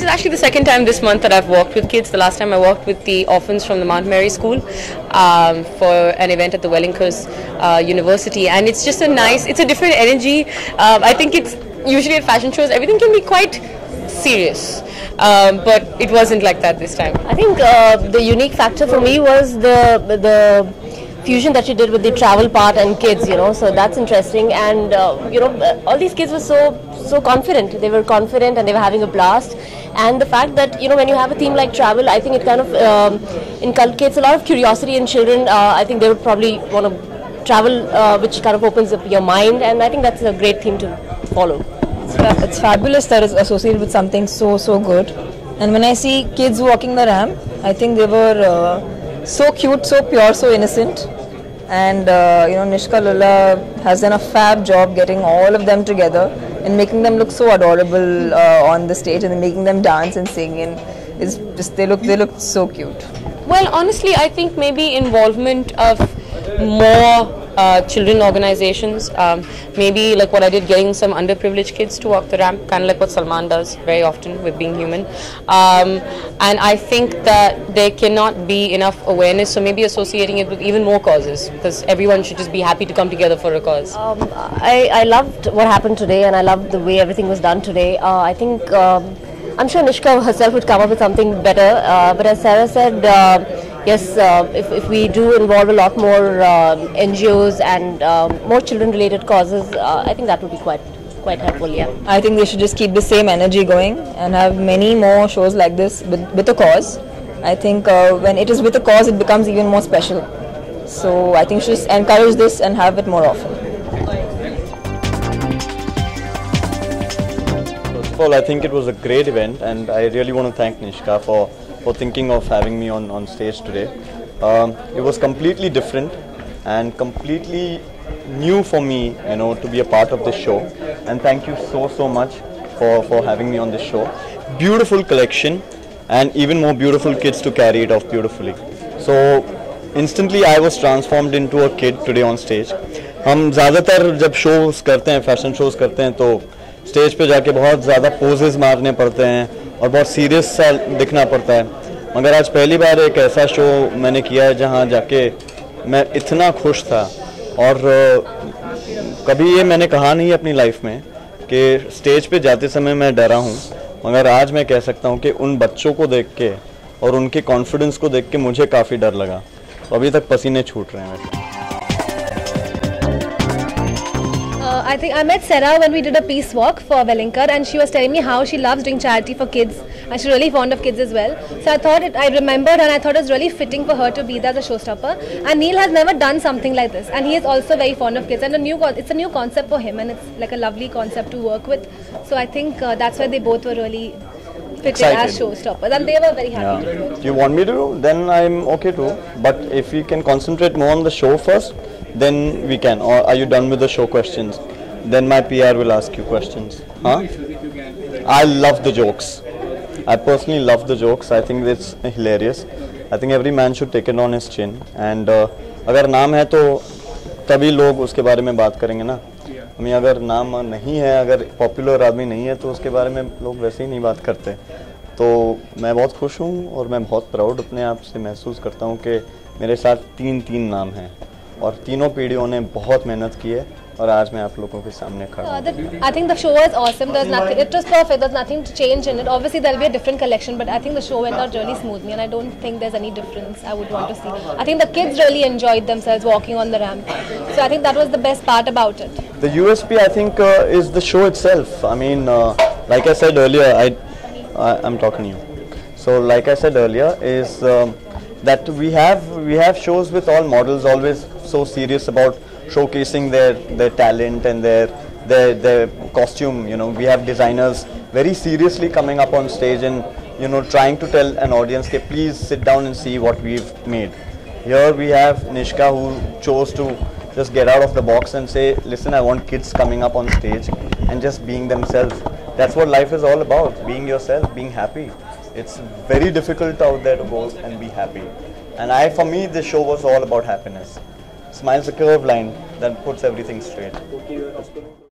actually the second time this month that I've worked with kids. The last time I worked with the orphans from the Mount Mary School for an event at the Wellington University, and it's just it's a different energy. I think it's usually at fashion shows, everything can be quite serious, but it wasn't like that this time. I think the unique factor for me was the fusion that she did with the travel part and kids, so that's interesting. And all these kids were so confident. They were confident and they were having a blast. And the fact that when you have a theme like travel, I think it kind of inculcates a lot of curiosity in children. I think they would probably want to travel, which kind of opens up your mind, and I think that's a great theme to follow. It's fabulous that it's associated with something so good. And when I see kids walking the ramp, I think they were so cute, so pure, so innocent. And Nishka Lulla has done a fab job getting all of them together and making them look so adorable on the stage, and then making them dance and sing, and it's just they look so cute. Well, honestly, I think maybe involvement of more children organizations, maybe like what I did, getting some underprivileged kids to walk the ramp, kind of like what Salman does very often with Being Human. And I think that there cannot be enough awareness, so maybe associating it with even more causes, because everyone should just be happy to come together for a cause. I loved what happened today, and I loved the way everything was done today. I think I'm sure Nishka herself would come up with something better, but as Sarah said, yes, if we do involve a lot more NGOs and more children-related causes, I think that would be quite helpful. Yeah. I think they should just keep the same energy going and have many more shows like this with a cause. I think when it is with a cause, it becomes even more special. So I think we should just encourage this and have it more often. First of all, I think it was a great event, and I really want to thank Nishka for thinking of having me on stage today. It was completely different and completely new for me, to be a part of this show. And thank you so much for having me on this show. Beautiful collection, and even more beautiful kids to carry it off beautifully. So instantly I was transformed into a kid today on stage. हम ज़्यादातर जब shows करते हैं, fashion shows करते हैं, तो stage पे जाके बहुत ज़्यादा poses मारने पड़ते हैं और बहुत सीरियस सा दिखना पड़ता है, मगर आज पहली बार एक ऐसा शो मैंने किया है जहाँ जाके मैं इतना खुश था, और कभी ये मैंने कहा नहीं अपनी लाइफ में कि स्टेज पे जाते समय मैं डरा हूँ, मगर आज मैं कह सकता हूँ कि उन बच्चों को देख के और उनके कॉन्फिडेंस को देख के मुझे काफ़ी डर लगा, तो अभी तक पसीने छूट रहे हैं। I think I met Sarah when we did a peace walk for Wellington, and she was telling me how she loves doing charity for kids, and she's really fond of kids as well. So I remembered, and I thought it was really fitting for her to be there as a showstopper. And Neil has never done something like this, and he is also very fond of kids, and it's a new concept for him, and it's like a lovely concept to work with. So I think that's why they both were really fitting as showstoppers, and they were very happy to do it. Do you want me to? Then I'm okay too. But if we can concentrate more on the show first, then we can. Or are you done with the show questions? Then my PR will ask you questions. Huh? I love the jokes. I personally love the jokes. I think it's hilarious. I think every man should take it on his chin. And अगर नाम है तो तभी लोग उसके बारे में बात करेंगे ना. हमें अगर नाम नहीं है, अगर पॉपुलर आदमी नहीं है, तो उसके बारे में लोग वैसे ही नहीं बात करते. तो मैं बहुत खुश हूँ और मैं बहुत प्राउड अपने आप से महसूस करता हूँ कि मेरे साथ तीन नाम हैं और तीनों पीढ़ियों ने बहुत मेहनत की है और आज मैं आप लोगों के सामने खड़ा हूँ. I think the show was awesome. There's nothing. It was perfect. There's nothing to change in it. Obviously, there'll be a different collection, but I think the show went out really smoothly, and I don't think there's any difference I would want to see. I think the kids really enjoyed themselves walking on the ramp. So I think that was the best part about it. The USP, I think, is the show itself. I mean, like I said earlier, I'm talking to you. So, like I said earlier, is that we have shows with all models, always so serious about showcasing their talent and their costume. We have designers very seriously coming up on stage and trying to tell an audience, okay, please sit down and see what we've made. Here we have Nishka, who chose to just get out of the box and say, listen, I want kids coming up on stage and just being themselves. That's what life is all about, being yourself, being happy. It's very difficult out there to go and be happy. And for me, this show was all about happiness. Smile's a curved line that puts everything straight.